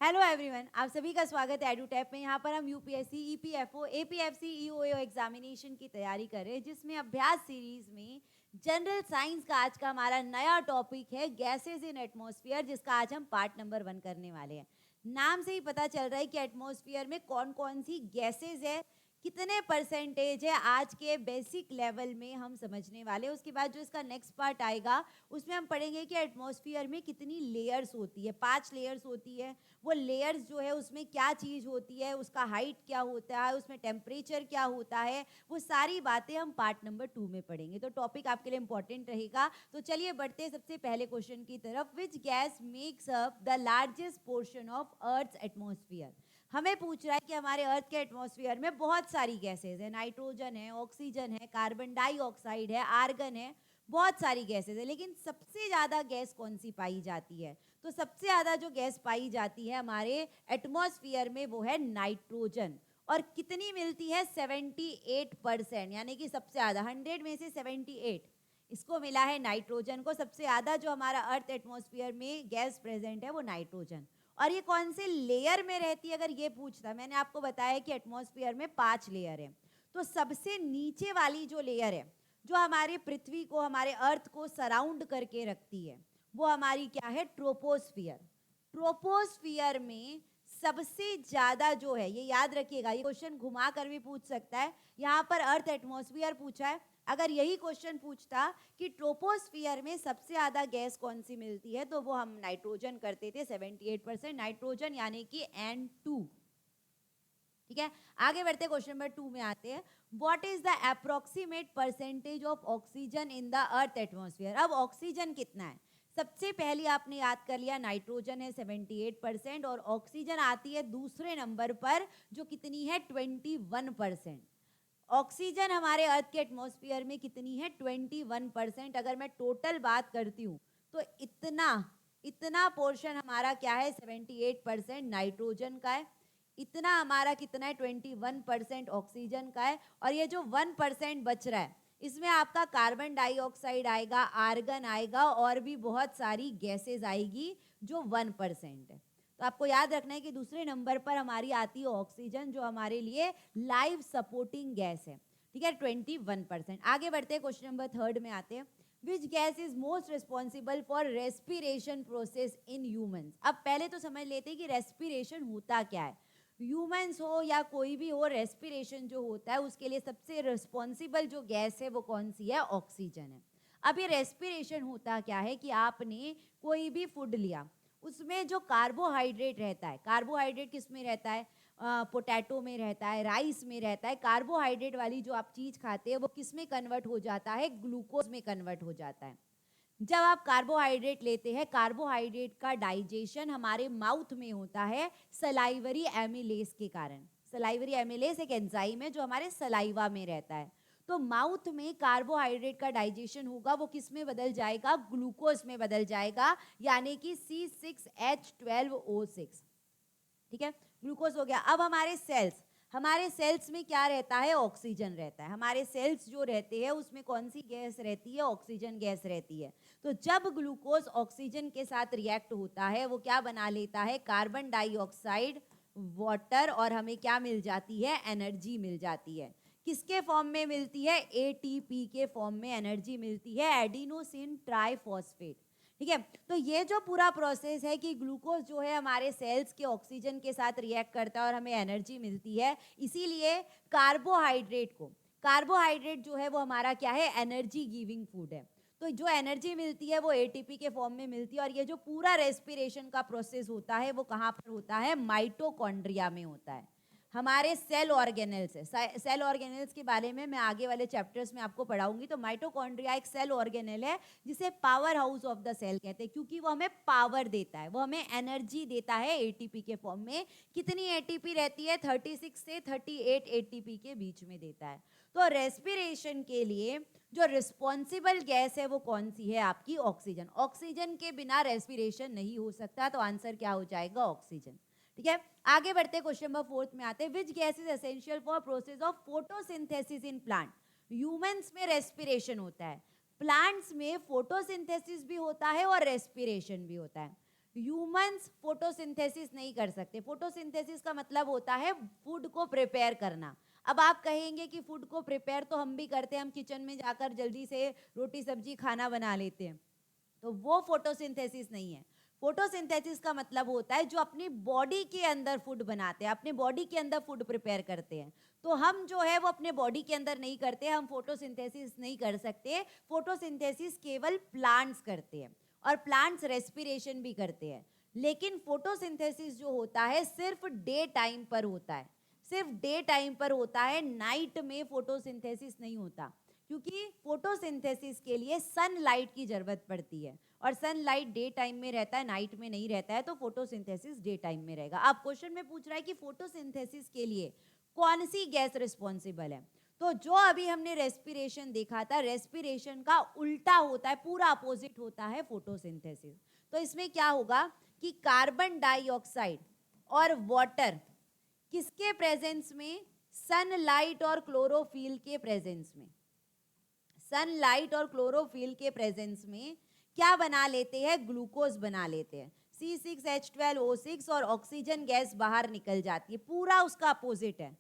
Hello everyone, आप सभी का स्वागत है एडुटैप में। यहाँ पर हम यूपीएससी, ईपीएफओ, एपीएफसी, ईओएओ एग्जामिनेशन की तैयारी कर रहे हैं, जिसमें अभ्यास सीरीज में जनरल साइंस का आज का हमारा नया टॉपिक है गैसेस इन एटमॉस्फेयर, जिसका आज हम पार्ट नंबर 1 करने वाले हैं। नाम से ही पता चल रहा है कि एटमॉस्फेयर में कौन कौन सी गैसेज है, कितने परसेंटेज है, आज के बेसिक लेवल में हम समझने वाले। उसके बाद जो इसका नेक्स्ट पार्ट आएगा उसमें हम पढ़ेंगे कि एटमॉस्फेयर में कितनी लेयर्स होती है। 5 लेयर्स होती है। वो लेयर्स जो है उसमें क्या चीज़ होती है, उसका हाइट क्या होता है, उसमें टेम्परेचर क्या होता है, वो सारी बातें हम पार्ट नंबर 2 में पढ़ेंगे। तो टॉपिक आपके लिए इंपॉर्टेंट रहेगा। तो चलिए बढ़ते हैं सबसे पहले क्वेश्चन की तरफ। Which gas makes up the largest portion of earth atmosphere. हमें पूछ रहा है कि हमारे अर्थ के एटमॉस्फेयर में बहुत सारी गैसेज है, नाइट्रोजन है, ऑक्सीजन है, कार्बन डाइऑक्साइड है, आर्गन है, बहुत सारी गैसेज है, लेकिन सबसे ज़्यादा गैस कौन सी पाई जाती है? तो सबसे ज़्यादा जो गैस पाई जाती है हमारे एटमॉस्फेयर में वो है नाइट्रोजन। और कितनी मिलती है? 78%, यानी कि सबसे ज़्यादा 100 में से 78 इसको मिला है नाइट्रोजन को। सबसे ज़्यादा जो हमारा अर्थ एटमॉस्फेयर में गैस प्रेजेंट है वो नाइट्रोजन। और ये कौन से लेयर में रहती है अगर ये पूछता, मैंने आपको बताया कि एटमॉस्फेयर में 5 लेयर है। तो सबसे नीचे वाली जो लेयर है, जो हमारी पृथ्वी को, हमारे अर्थ को सराउंड करके रखती है, वो हमारी क्या है? ट्रोपोस्फियर। ट्रोपोस्फियर में सबसे ज्यादा जो है, ये याद रखिएगा, ये क्वेश्चन घुमा कर भी पूछ सकता है। यहाँ पर अर्थ एटमॉस्फेयर पूछा है, अगर यही क्वेश्चन पूछता कि ट्रोपोस्फियर में सबसे ज्यादा गैस कौन सी मिलती है, तो वो हम नाइट्रोजन करते थे। 78% नाइट्रोजन, यानी कि N2। ठीक है, आगे बढ़ते क्वेश्चन नंबर 2 में आते हैं। What is the approximate percentage of oxygen in the earth atmosphere. अब ऑक्सीजन कितना है? सबसे पहले आपने याद कर लिया, नाइट्रोजन है 78% और ऑक्सीजन आती है दूसरे नंबर पर, जो कितनी है? 21%। ऑक्सीजन हमारे अर्थ के एटमॉस्फेयर में कितनी है? 21%। अगर मैं टोटल बात करती हूँ तो इतना इतना पोर्शन हमारा क्या है? 78% नाइट्रोजन का है। इतना हमारा कितना है? 21% ऑक्सीजन का है। और ये जो 1% बच रहा है, इसमें आपका कार्बन डाइऑक्साइड आएगा, आर्गन आएगा, और भी बहुत सारी गैसेज आएगी जो 1% है। तो आपको याद रखना है कि दूसरे नंबर पर हमारी आती है ऑक्सीजन, जो हमारे लिए लाइफ सपोर्टिंग गैस है। ठीक है, 21%। आगे बढ़ते हैं, क्वेश्चन नंबर 3 में आते हैं। Which gas is most responsible for respiration process in humans. अब पहले तो समझ लेते हैं कि रेस्पिरेशन होता क्या है। ह्यूमंस हो या कोई भी हो, रेस्पिरेशन जो होता है उसके लिए सबसे रिस्पॉन्सिबल जो गैस है वो कौन सी है? ऑक्सीजन है। अब ये रेस्पिरेशन होता क्या है कि आपने कोई भी फूड लिया, उसमें जो कार्बोहाइड्रेट रहता है, कार्बोहाइड्रेट किस में रहता है? पोटैटो में रहता है, राइस में रहता है। कार्बोहाइड्रेट वाली जो आप चीज़ खाते हैं वो किस में कन्वर्ट हो जाता है? ग्लूकोज में कन्वर्ट हो जाता है। जब आप कार्बोहाइड्रेट लेते हैं, कार्बोहाइड्रेट का डाइजेशन हमारे माउथ में होता है सलाइवरी एमिलेज के कारण। सलाइवरी एमिलेज एक एंजाइम है जो हमारे सलाइवा में रहता है। तो माउथ में कार्बोहाइड्रेट का डाइजेशन होगा, वो किस में बदल जाएगा? ग्लूकोज में बदल जाएगा, यानी कि C6H12O6। ठीक है, ग्लूकोज हो गया। अब हमारे सेल्स में क्या रहता है? ऑक्सीजन रहता है। हमारे सेल्स जो रहते हैं उसमें कौन सी गैस रहती है? ऑक्सीजन गैस रहती है। तो जब ग्लूकोज ऑक्सीजन के साथ रिएक्ट होता है, वो क्या बना लेता है? कार्बन डाइऑक्साइड, वाटर, और हमें क्या मिल जाती है? एनर्जी मिल जाती है। किसके फॉर्म में मिलती है? एटीपी के फॉर्म में एनर्जी मिलती है, एडिनोसिन ट्राइफॉस्फेट। ठीक है, तो ये जो पूरा प्रोसेस है कि ग्लूकोज जो है हमारे सेल्स के ऑक्सीजन के साथ रिएक्ट करता है और हमें एनर्जी मिलती है। इसीलिए कार्बोहाइड्रेट जो है वो हमारा क्या है? एनर्जी गिविंग फूड है। तो जो एनर्जी मिलती है वो एटीपी के फॉर्म में मिलती है। और ये जो पूरा रेस्पिरेशन का प्रोसेस होता है वो कहाँ पर होता है? माइटोकॉन्ड्रिया में होता है, हमारे सेल ऑर्गेनेल्स है। सेल ऑर्गेनेल्स के बारे में मैं आगे वाले चैप्टर्स में आपको पढ़ाऊंगी। तो माइटोकॉन्ड्रिया एक सेल ऑर्गेनेल है जिसे power house of the cell कहते हैं, क्योंकि वो हमें पावर देता है, वो हमें एनर्जी देता है एटीपी के फॉर्म में। कितनी एटीपी रहती है? 36 से 38 एटीपी के बीच में देता है। तो रेस्पिरेशन के लिए जो रिस्पॉन्सिबल गैस है वो कौन सी है? आपकी ऑक्सीजन। ऑक्सीजन के बिना रेस्पिरेशन नहीं हो सकता, तो आंसर क्या हो जाएगा? ऑक्सीजन। ठीक है, आगे बढ़ते क्वेश्चन नंबर 4 में आते हैं। Which gas is essential for process of photosynthesis in plant. Humans में रेस्पिरेशन होता है, प्लांट्स में फोटोसिंथेसिस भी होता है और रेस्पिरेशन भी होता है। ह्यूमंस फोटोसिंथेसिस नहीं कर सकते। फोटोसिंथेसिस का मतलब होता है फूड को प्रिपेयर करना। अब आप कहेंगे कि फूड को प्रिपेयर तो हम भी करते हैं, हम किचन में जाकर जल्दी से रोटी सब्जी खाना बना लेते हैं, तो वो फोटोसिंथेसिस नहीं है। फोटोसिंथेसिस का मतलब होता है जो अपनी बॉडी के अंदर फूड बनाते हैं, अपने बॉडी के अंदर फूड प्रिपेयर करते हैं। तो हम जो है वो अपने बॉडी के अंदर नहीं करते, हम फोटोसिंथेसिस नहीं कर सकते। फोटोसिंथेसिस केवल प्लांट्स करते हैं और प्लांट्स रेस्पिरेशन भी करते हैं। लेकिन फोटोसिंथेसिस जो होता है सिर्फ डे टाइम पर होता है, सिर्फ डे टाइम पर होता है, नाइट में फोटोसिंथेसिस नहीं होता, क्योंकि फोटोसिंथेसिस के लिए सनलाइट की जरूरत पड़ती है और सनलाइट डे टाइम में रहता है, नाइट में नहीं रहता है, तो फोटोसिंथेसिस डे टाइम में रहेगा। अब क्वेश्चन में पूछ रहा है कि फोटोसिंथेसिस के लिए कौन सी गैस रिस्पॉन्सिबल है। तो जो अभी हमने रेस्पिरेशन देखा था, रेस्पिरेशन का उल्टा होता है, पूरा अपोजिट होता है फोटोसिंथेसिस। तो इसमें क्या होगा कि कार्बन डाइऑक्साइड और वाटर किसके प्रेजेंस में, सनलाइट और क्लोरोफिल के प्रेजेंस में, सनलाइट और क्लोरोफिल के प्रेजेंस में क्या बना लेते हैं, ग्लूकोज बना लेते हैं, C6H12O6, और ऑक्सीजन गैस बाहर निकल जाती है। पूरा उसका अपोजिट है।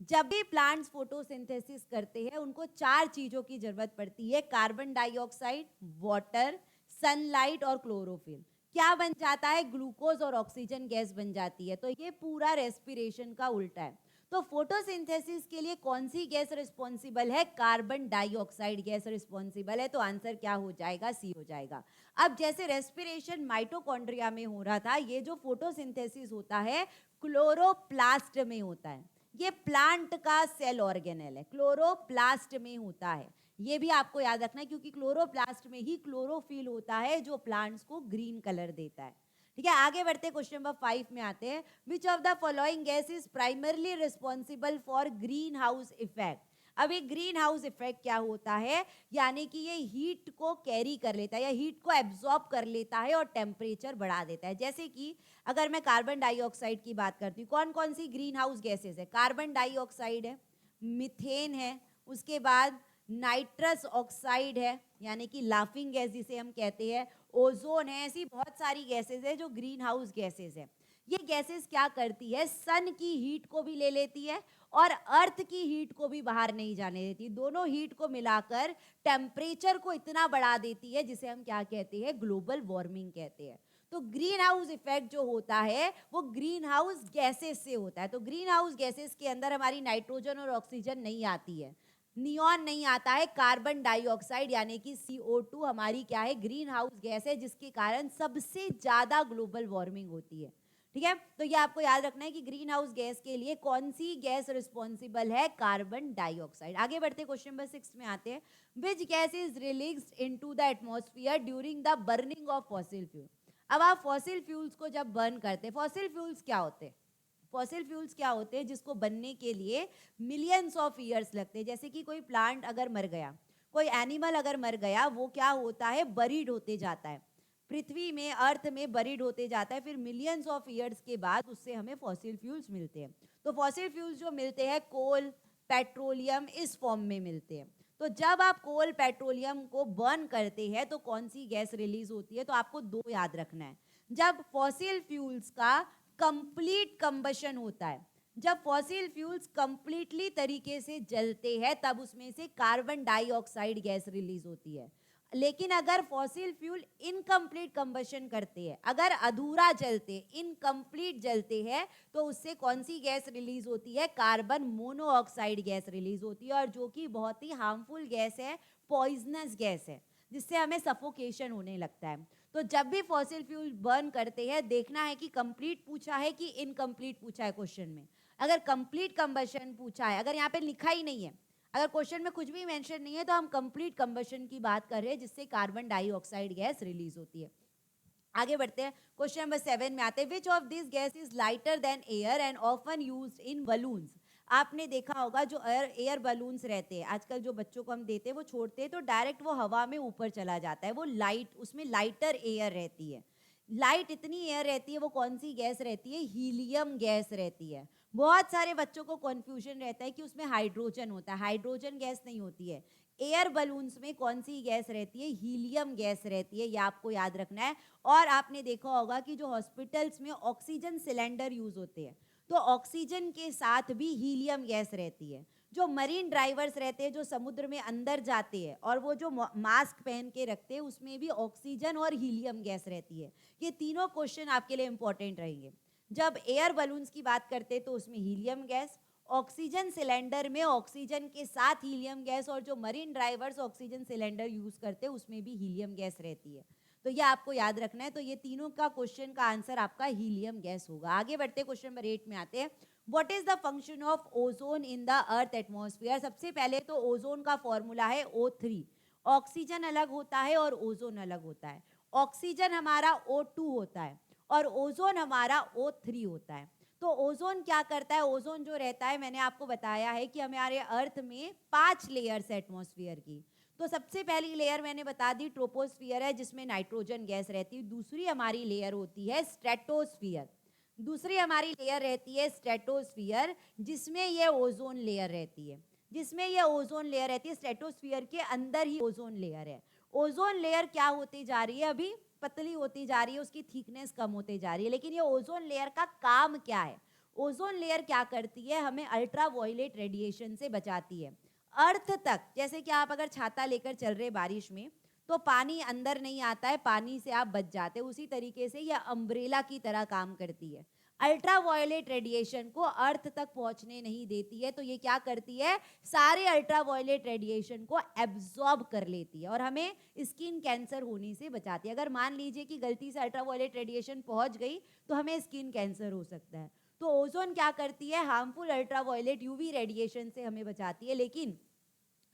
जब भी प्लांट्स फोटोसिंथेसिस करते हैं उनको 4 चीजों की जरूरत पड़ती है, कार्बन डाइऑक्साइड, वाटर, सनलाइट और क्लोरोफिल। क्या बन जाता है, ग्लूकोज और ऑक्सीजन गैस बन जाती है। तो ये पूरा रेस्पिरेशन का उल्टा है। तो फोटोसिंथेसिस के लिए कौन सी गैस रिस्पॉन्सिबल है, कार्बन डाइऑक्साइड गैस रिस्पॉन्सिबल है। तो आंसर क्या हो जाएगा, सी हो जाएगा। अब जैसे रेस्पिरेशन माइटोकॉन्ड्रिया में हो रहा था, ये जो फोटोसिंथेसिस होता है क्लोरोप्लास्ट में होता है। ये प्लांट का सेल ऑर्गेनेल है, क्लोरोप्लास्ट में होता है। ये भी आपको याद रखना है, क्योंकि क्लोरोप्लास्ट में ही क्लोरोफिल होता है जो प्लांट्स को ग्रीन कलर देता है। ठीक है, आगे बढ़ते क्वेश्चन नंबर 5 में आते हैं। Which of the following gas is primarily responsible for green house effect. अब ये ग्रीन हाउस इफेक्ट क्या होता है, यानी कि ये हीट को कैरी कर लेता है या हीट को एब्जॉर्ब कर लेता है और टेम्परेचर बढ़ा देता है। जैसे कि अगर मैं कार्बन डाइऑक्साइड की बात करती हूँ, कौन कौन सी ग्रीन हाउस गैसेज है, कार्बन डाइऑक्साइड है, मीथेन है, उसके बाद नाइट्रस ऑक्साइड है यानी कि लाफिंग गैस जिसे हम कहते हैं, ओजोन है, ऐसी बहुत सारी गैसेज है जो ग्रीन हाउस गैसेज है। ये गैसेस क्या करती है, सन की हीट को भी ले लेती है और अर्थ की हीट को भी बाहर नहीं जाने देती। दोनों हीट को मिलाकर टेम्परेचर को इतना बढ़ा देती है जिसे हम क्या कहते हैं, ग्लोबल वार्मिंग कहते हैं। तो ग्रीन हाउस इफेक्ट जो होता है वो ग्रीन हाउस गैसेस से होता है। तो ग्रीन हाउस गैसेस के अंदर हमारी नाइट्रोजन और ऑक्सीजन नहीं आती है, नियॉन नहीं आता है, कार्बन डाइऑक्साइड यानी कि CO2 हमारी क्या है, ग्रीन हाउस गैस है, जिसके कारण सबसे ज्यादा ग्लोबल वार्मिंग होती है। ठीक है, तो ये आपको याद रखना है कि ग्रीन हाउस गैस के लिए कौन सी गैस रिस्पॉन्सिबल है, कार्बन डाइऑक्साइड। आगे बढ़ते क्वेश्चन नंबर 6 में आते हैं। Which gas is released into the atmosphere during the burning of fossil fuel. अब आप फॉसिल फ्यूल्स को जब बर्न करते हैं, फॉसिल फ्यूल्स क्या होते हैं, फॉसिल फ्यूल्स क्या होते हैं जिसको बनने के लिए मिलियंस ऑफ ईयर्स लगते हैं। जैसे कि कोई प्लांट अगर मर गया, कोई एनिमल अगर मर गया, वो क्या होता है, बरीड होते जाता है पृथ्वी में, अर्थ में बरीड होते जाता है, फिर मिलियंस ऑफ ईयर्स के बाद उससे हमें फॉसिल फ्यूल्स मिलते हैं। तो फॉसिल फ्यूल्स जो मिलते हैं, कोल, पेट्रोलियम, इस फॉर्म में मिलते हैं। तो जब आप कोल पेट्रोलियम को बर्न करते हैं तो कौन सी गैस रिलीज होती है, तो आपको 2 याद रखना है। जब फॉसिल फ्यूल्स का कंप्लीट कंबशन होता है, जब फॉसिल फ्यूल्स कंप्लीटली तरीके से जलते हैं तब उसमें से कार्बन डाइऑक्साइड गैस रिलीज होती है। लेकिन अगर फॉसिल फ्यूल इनकम्प्लीट कंबशन करते हैं, अगर अधूरा जलते, इनकम्प्लीट जलते हैं, तो उससे कौन सी गैस रिलीज होती है, कार्बन मोनोऑक्साइड गैस रिलीज होती है, और जो कि बहुत ही हार्मफुल गैस है, पॉइजनस गैस है, जिससे हमें सफोकेशन होने लगता है। तो जब भी फॉसिल फ्यूल बर्न करते हैं, देखना है कि कंप्लीट पूछा है कि इनकम्प्लीट पूछा है क्वेश्चन में। अगर कंप्लीट कंबशन पूछा है, अगर यहाँ पे लिखा ही नहीं है, अगर क्वेश्चन में कुछ भी मेंशन नहीं है, तो हम कंप्लीट कंबशन की बात कर रहे हैं जिससे कार्बन डाइऑक्साइड गैस रिलीज होती है। आगे बढ़ते हैं, क्वेश्चन नंबर 7 में आते हैं। Which of this gas is lighter than air and often used in balloons. आपने देखा होगा जो एयर बलून्स रहते हैं, आजकल जो बच्चों को हम देते हैं, वो छोड़ते हैं तो डायरेक्ट वो हवा में ऊपर चला जाता है, वो लाइट, उसमें लाइटर एयर रहती है। लाइट इतनी एयर रहती है, वो कौन सी गैस रहती है, हीलियम गैस रहती है। बहुत सारे बच्चों को कंफ्यूजन रहता है कि उसमें हाइड्रोजन होता है, हाइड्रोजन गैस नहीं होती है। एयर बलून्स में कौन सी गैस रहती है? हीलियम गैस रहती है, ये आपको याद रखना है। और आपने देखा होगा कि जो हॉस्पिटल्स में ऑक्सीजन सिलेंडर यूज होते हैं, तो ऑक्सीजन के साथ भी हीलियम गैस रहती है। जो मरीन ड्राइवर्स रहते हैं, जो समुद्र में अंदर जाते हैं और वो जो मास्क पहन के रखते हैं, उसमें भी ऑक्सीजन और हीलियम गैस रहती है। ये तीनों क्वेश्चन आपके लिए इंपॉर्टेंट रहेंगे। जब एयर बलून्स की बात करते हैं तो उसमें हीलियम गैस, ऑक्सीजन सिलेंडर में ऑक्सीजन के साथ हीलियम गैस, और जो marine drivers oxygen cylinder use करते हैं उसमें भी हीलियम गैस रहती है। तो ये आपको याद रखना है। तो ये तीनों का क्वेश्चन का आंसर आपका हीलियम गैस होगा। आगे बढ़ते क्वेश्चन नंबर 8 में आते हैं। What is the function of ozone in the earth atmosphere? सबसे पहले तो ओजोन का फॉर्मूला है O3। ऑक्सीजन अलग होता है और ओजोन अलग होता है। ऑक्सीजन हमारा O2 होता है और ओजोन हमारा O3 होता है। तो ओजोन क्या करता है? ओजोन जो रहता है, मैंने आपको बताया है कि हमारे अर्थ में 5 लेयर्स है एटमॉस्फेयर की। तो सबसे पहली लेयर मैंने बता दी ट्रोपोस्फियर है, जिसमें नाइट्रोजन गैस रहती है। दूसरी हमारी लेयर होती है स्ट्रेटोस्फियर। दूसरी हमारी लेयर रहती है स्ट्रेटोस्फियर, जिसमें ये ओजोन लेयर रहती है। जिसमें ये ओजोन लेयर रहती है, स्ट्रेटोस्फियर के अंदर ही ओजोन लेयर है। ओजोन लेयर क्या होती जा रही है? अभी पतली होती जा रही है, उसकी थिकनेस कम होती जा रही है। लेकिन ये ओजोन लेयर का काम क्या है? ओजोन लेयर क्या करती है? हमें अल्ट्रा वायलेट रेडिएशन से बचाती है। अर्थ तक, जैसे कि आप अगर छाता लेकर चल रहे बारिश में, तो पानी अंदर नहीं आता है, पानी से आप बच जाते हैं। उसी तरीके से यह अम्ब्रेला की तरह काम करती है। अल्ट्रा वायलेट रेडिएशन को अर्थ तक पहुंचने नहीं देती है। तो ये क्या करती है? सारे अल्ट्रा वायलेट रेडिएशन को एब्जॉर्ब कर लेती है और हमें स्किन कैंसर होने से बचाती है। अगर मान लीजिए कि गलती से अल्ट्रा वायलेट रेडिएशन पहुंच गई तो हमें स्किन कैंसर हो सकता है। तो ओजोन क्या करती है? Harmful ultra violet UV radiation से हमें बचाती है। लेकिन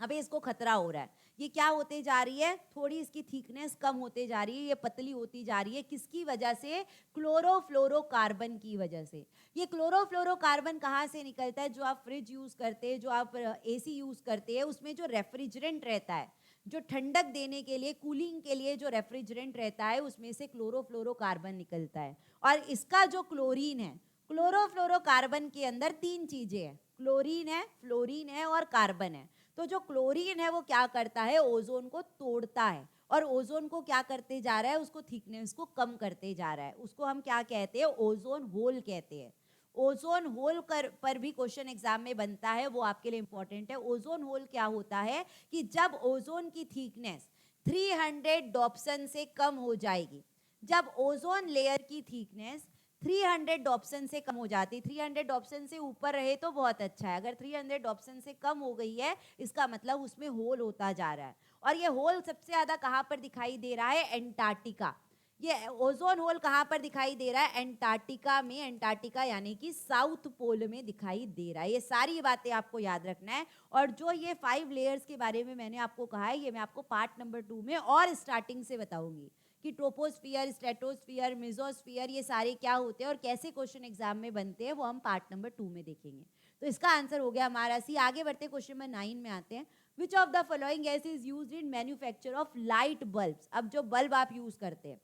अभी इसको खतरा हो रहा है। ये क्या होते जा रही है? थोड़ी इसकी थिकनेस कम होते जा रही है, ये पतली होती जा रही है। किसकी वजह से? क्लोरोफ्लोरोकार्बन की वजह से। ये क्लोरोफ्लोरोकार्बन कहाँ से निकलता है? जो आप फ्रिज यूज करते हैं, जो आप एसी यूज करते हैं, उसमें जो रेफ्रिजरेंट रहता है, जो ठंडक देने के लिए, कूलिंग के लिए जो रेफ्रिजरेंट रहता है, उसमें से क्लोरोफ्लोरोकार्बन निकलता है। और इसका जो क्लोरीन है, क्लोरोफ्लोरोकार्बन के अंदर 3 चीजें हैं, क्लोरीन है, फ्लोरीन है और कार्बन है। तो जो क्लोरीन है वो क्या करता है? ओजोन को तोड़ता है और ओजोन को क्या करते जा रहा है? उसको थिकनेस को कम करते जा रहा है। उसको हम क्या कहते हैं? ओजोन होल कहते हैं। ओजोन होल पर भी क्वेश्चन एग्जाम में बनता है, वो आपके लिए इंपॉर्टेंट है। ओजोन होल क्या होता है कि जब ओजोन की थिकनेस 300 डॉप्सन से कम हो जाएगी, जब ओजोन लेयर की थिकनेस 300 डॉप्सन से कम हो जाती, 300 डॉप्सन से ऊपर रहे तो बहुत अच्छा है। अगर 300 डॉप्सन से कम हो गई है, इसका मतलब उसमें होल होता जा रहा है। और ये होल सबसे ज्यादा कहाँ पर दिखाई दे रहा है? एंटार्क्टिका। ये ओजोन होल कहाँ पर दिखाई दे रहा है? एंटार्क्टिका में। एंटार्क्टिका यानी कि साउथ पोल में दिखाई दे रहा है। ये सारी बातें आपको याद रखना है। और जो ये 5 लेयर्स के बारे में मैंने आपको कहा है, ये मैं आपको पार्ट नंबर 2 में और स्टार्टिंग से बताऊंगी कि ट्रोपोस्फियर, स्ट्रेटोस्फियर, मेसोस्फियर ये सारे क्या होते हैं और कैसे क्वेश्चन एग्जाम में बनते हैं, वो हम पार्ट नंबर 2 में देखेंगे। तो इसका आंसर हो गया हमारा सी। आगे बढ़ते क्वेश्चन नंबर 9 में आते हैं। Which of the following gas is used in manufacture of light bulbs? अब जो बल्ब आप यूज करते हैं,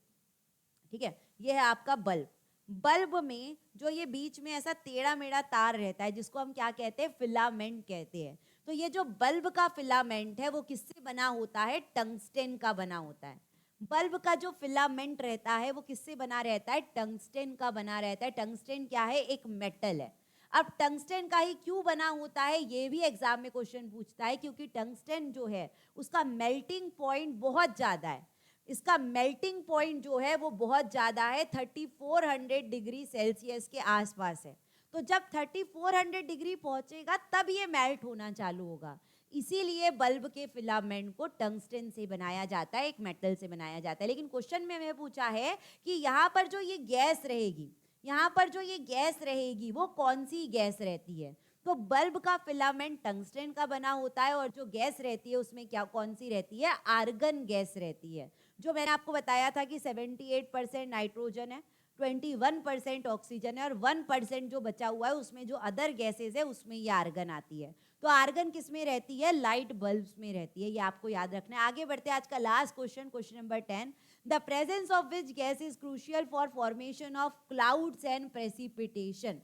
ठीक है, ये है आपका बल्ब। बल्ब में जो ये बीच में ऐसा टेढ़ा मेढ़ा तार रहता है, जिसको हम क्या कहते हैं? फिलामेंट कहते हैं। तो ये जो बल्ब का फिलामेंट है वो किससे बना होता है? टंगस्टेन का बना होता है। बल्ब का जो फिलामेंट रहता है वो किससे बना रहता है? टंगस्टेन का बना रहता है। टंगस्टेन क्या है? एक मेटल है। अब टंगस्टेन का ही क्यों बना होता है, ये भी एग्जाम में क्वेश्चन पूछता है, क्योंकि टंगस्टेन जो है उसका मेल्टिंग पॉइंट बहुत ज्यादा है। इसका मेल्टिंग पॉइंट जो है वो बहुत ज़्यादा है, 3400 डिग्री सेल्सियस के आसपास है। तो जब 3400 डिग्री पहुंचेगा तब ये मेल्ट होना चालू होगा। इसीलिए बल्ब के फिलामेंट को टंगस्टन से बनाया जाता है, एक मेटल से बनाया जाता है। लेकिन क्वेश्चन में पूछा है कि यहाँ पर जो ये गैस रहेगी, यहाँ पर जो ये गैस रहेगी वो कौन सी गैस रहती है? तो बल्ब का फिलामेंट टंगस्टन का बना होता है और जो गैस रहती है उसमें क्या कौन सी रहती है? आर्गन गैस रहती है। जो मैंने आपको बताया था कि 78% नाइट्रोजन है, 21% ऑक्सीजन है और 1% जो बचा हुआ है उसमें जो अदर गैसेज है उसमें ये आर्गन आती है। तो आर्गन किस में रहती है? लाइट बल्ब्स में रहती है। ये आपको याद रखना है। आगे बढ़ते हैं, आज का last question, question number 10। The presence of which gas is crucial for formation of clouds and precipitation?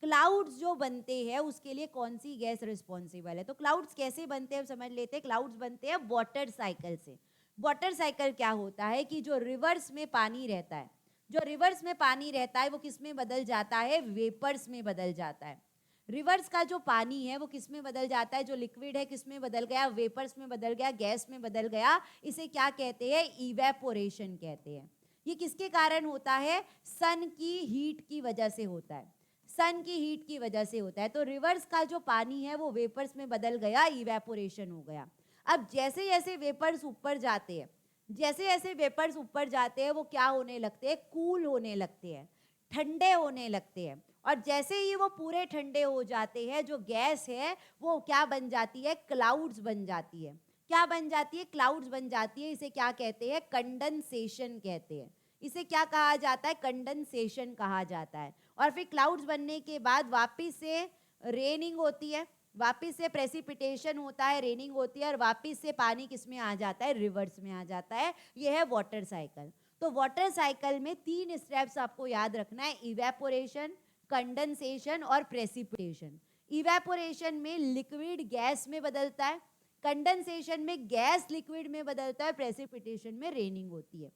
Clouds जो बनते हैं उसके लिए कौन सी गैस रिस्पॉन्सिबल है? तो क्लाउड्स कैसे बनते हैं समझ लेते हैं। क्लाउड्स बनते हैं वाटर साइकिल से। वाटर साइकिल क्या होता है कि जो रिवर्स में पानी रहता है, जो रिवर्स में पानी रहता है वो किस में बदल जाता है? वेपर्स में बदल जाता है। रिवर्स का जो पानी है वो किस में बदल जाता है? जो लिक्विड है किस में बदल गया? वेपर्स में बदल गया, गैस में बदल गया। इसे क्या कहते हैं? इवेपोरेशन कहते हैं। ये किसके कारण होता है? सन की हीट की वजह से होता है। सन की हीट की वजह से होता है। तो रिवर्स का जो पानी है वो वेपर्स में बदल गया, इवेपोरेशन हो गया। अब जैसे जैसे वेपर्स ऊपर जाते हैं, जैसे जैसे वेपर्स ऊपर जाते हैं वो क्या होने लगते हैं? कूल होने लगते हैं, ठंडे होने लगते हैं। और जैसे ही वो पूरे ठंडे हो जाते हैं, जो गैस है वो क्या बन जाती है? क्लाउड्स बन जाती है। क्या बन जाती है? क्लाउड्स बन जाती है। इसे क्या कहते हैं? कंडेंसेशन कहते हैं। इसे क्या कहा जाता है? कंडेंसेशन कहा जाता है। और फिर क्लाउड्स बनने के बाद वापस से रेनिंग होती है, वापस से प्रेसिपिटेशन होता है, रेनिंग होती है, और वापस से पानी किस में आ जाता है? रिवर्स में आ जाता है। यह है वाटर साइकिल। तो वाटर साइकिल में 3 स्टेप्स आपको याद रखना है: इवेपोरेशन, कंडेंसेशन और प्रेसिपिटेशन। इवेपोरेशन में लिक्विड गैस में बदलता है, कंडेंसेशन में गैस लिक्विड में बदलता है, प्रेसिपिटेशन में रेनिंग होती है।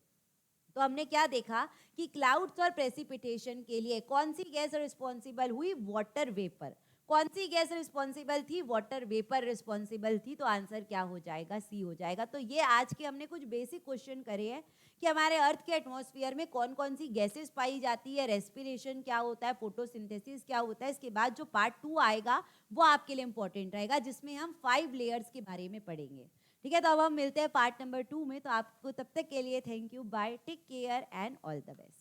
तो हमने क्या देखा कि क्लाउड्स और प्रेसिपिटेशन के लिए कौन सी गैस रिस्पॉन्सिबल हुई? Water vapour. कौन सी गैस रिस्पॉन्सिबल थी? वाटर वेपर रिस्पॉन्सिबल थी। तो आंसर क्या हो जाएगा? सी हो जाएगा। तो ये आज के हमने कुछ बेसिक क्वेश्चन करे हैं कि हमारे अर्थ के एटमॉस्फेयर में कौन कौन सी गैसेस पाई जाती है, रेस्पिरेशन क्या होता है, फोटोसिंथेसिस क्या होता है। इसके बाद जो पार्ट 2 आएगा वो आपके लिए इंपॉर्टेंट रहेगा, जिसमें हम 5 लेयर्स के बारे में पढ़ेंगे। ठीक है, तो अब हम मिलते हैं पार्ट नंबर 2 में। तो आपको तब तक के लिए thank you, bye, take care and all the best.